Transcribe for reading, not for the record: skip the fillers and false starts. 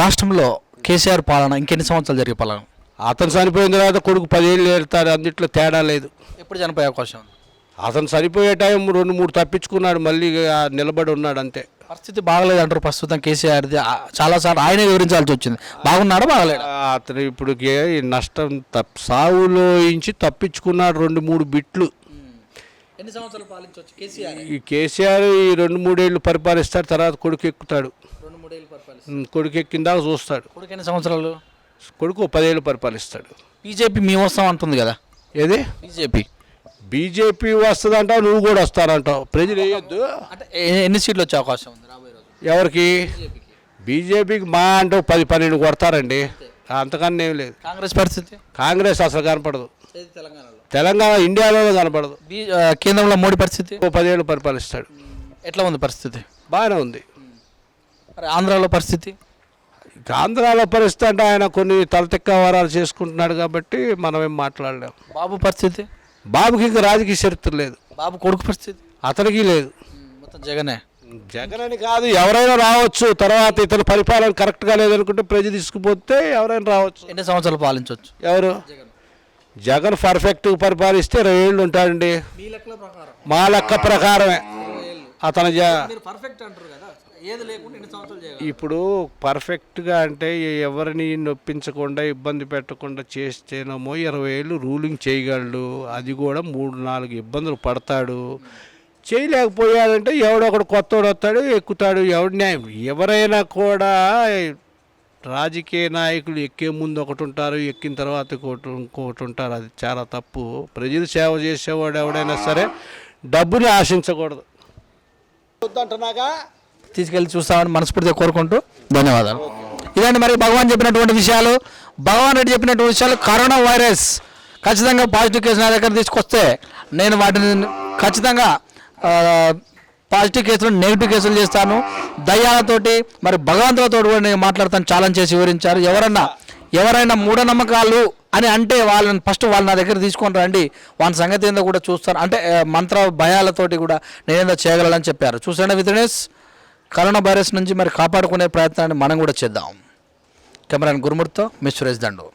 రాష్ట్రంలో కేసీఆర్ పాలన ఇంకెన్ని సంవత్సరాలు జరిగే పాలన? అతను చనిపోయిన తర్వాత కొడుకు 10 ఏళ్ళు వెళ్తాడు, అందుట్లో తేడా లేదు. ఎప్పుడు చనిపోయే అవకాశం ఉంది? అతను చనిపోయే టైం 2-3 తప్పించుకున్నాడు, మళ్ళీ నిలబడి ఉన్నాడు అంతే. పరిస్థితి బాగలేదు అంటారు ప్రస్తుతం కేసీఆర్ది. చాలాసార్లు ఆయనే వివరించాల్సి వచ్చింది. బాగున్నాడా బాగలేడా? అతను ఇప్పుడు నష్టం సావులో నుంచి తప్పించుకున్నాడు 2-3 బిట్లు. ఎన్ని సంవత్సరాలు పాలించవచ్చు కేసీఆర్? ఈ కేసీఆర్ ఈ 2-3 ఏళ్ళు పరిపాలిస్తాడు, తర్వాత కొడుకు ఎక్కుతాడు. 2-3 ఏళ్ళు పరిపాలిస్తారు. కొడుకు ఎక్కిందాక చూస్తాడు. కొడుకు ఎన్ని సంవత్సరాలు? కొడుకు 10 ఏళ్ళు పరిపాలిస్తాడు. బీజేపీ మేము వస్తాం అంటుంది కదా. ఏది బీజేపీ వస్తుందంటావు, నువ్వు కూడా వస్తానంటావు. ప్రజలు వేయొద్దు అంటే ఎన్ని సీట్లు వచ్చే అవకాశం ఉంది రాబోయే రోజు? ఎవరికి? బీజేపీకి మా అంటే 10-12 కొడతారండి, అంతకన్నా ఏం లేదు. కాంగ్రెస్ పరిస్థితి? కాంగ్రెస్ అసలు కనపడదు తెలంగాణలో. తెలంగాణ ఇండియాలో కనపడదు. కేంద్రంలో మోడీ పరిస్థితి? 10 ఏళ్ళు పరిపాలిస్తాడు. ఎట్లా ఉంది పరిస్థితి? బాగానే ఉంది. మరి ఆంధ్రాలో పరిస్థితి? ఆంధ్రాలో పరిస్థితి అంటే ఆయన కొన్ని తలతిక్క వరాలు చేసుకుంటున్నాడు కాబట్టి మనం ఏం మాట్లాడలేము. బాబు పరిస్థితి? బాబుకి ఇంకా రాజకీయ చరిత్ర లేదు. బాబు కొడుకు పరిస్థితి? అతనికి లేదు. మొత్తం జగనే. జగన్ అని కాదు, ఎవరైనా రావచ్చు. తర్వాత ఇతని పరిపాలన కరెక్ట్గా లేదనుకుంటే ప్రజలు తీసుకుపోతే ఎవరైనా రావచ్చు. ఎన్ని సంవత్సరాలు పాలించవచ్చు? ఎవరు? జగన్ పర్ఫెక్ట్గా పరిపాలిస్తే 20 ఏళ్ళు ఉంటాడండి. మా లెక్క ప్రకారమే అతను ఇప్పుడు పర్ఫెక్ట్గా అంటే ఎవరిని నొప్పించకుండా ఇబ్బంది పెట్టకుండా చేస్తేనేమో 20 ఏళ్ళు రూలింగ్ చేయగలడు. అది కూడా 3-4 ఇబ్బందులు పడతాడు. చేయలేకపోయాడంటే ఎవడొకడు కొత్తోడు వస్తాడు, ఎక్కుతాడు. ఎవడి న్యాయం? ఎవరైనా కూడా రాజకీయ నాయకులు ఎక్కే ముందు ఒకటి ఉంటారు, ఎక్కిన తర్వాత ఇంకొకటి ఉంటారు. అది చాలా తప్పు. ప్రజలు సేవ చేసేవాడు ఎవడైనా సరే డబ్బుని ఆశించకూడదు. వద్దంటున్నాగా తీసుకెళ్ళి చూస్తామని మనస్ఫూర్తిగా కోరుకుంటూ ధన్యవాదాలు. ఇదండి మరి భగవాన్ చెప్పినటువంటి విషయాలు. భగవాన్ రెడ్డి చెప్పినటువంటి విషయాలు. కరోనా వైరస్ ఖచ్చితంగా పాజిటివ్ కేసు నా దగ్గర తీసుకొస్తే నేను వాటిని ఖచ్చితంగా పాజిటివ్ కేసులు నెగిటివ్ కేసులు చేస్తాను. దయ్యాలతోటి మరి భగవంతులతో కూడా నేను మాట్లాడతాను, ఛాలెంజ్ చేసి వివరించారు. ఎవరైనా మూఢనమ్మకాలు అని అంటే వాళ్ళని ఫస్ట్ వాళ్ళు నా దగ్గర తీసుకొని రండి, వాళ్ళ సంగతి ఏందో కూడా చూస్తాను. అంటే మంత్ర భయాలతోటి కూడా నేనేందో చేయగలనని చెప్పారు. చూసాను విత్నెస్. కరోనా వైరస్ నుంచి మరి కాపాడుకునే ప్రయత్నాన్ని మనం కూడా చేద్దాం. కెమెరాని గురుమూర్తితో మీ సురేష్ దండు.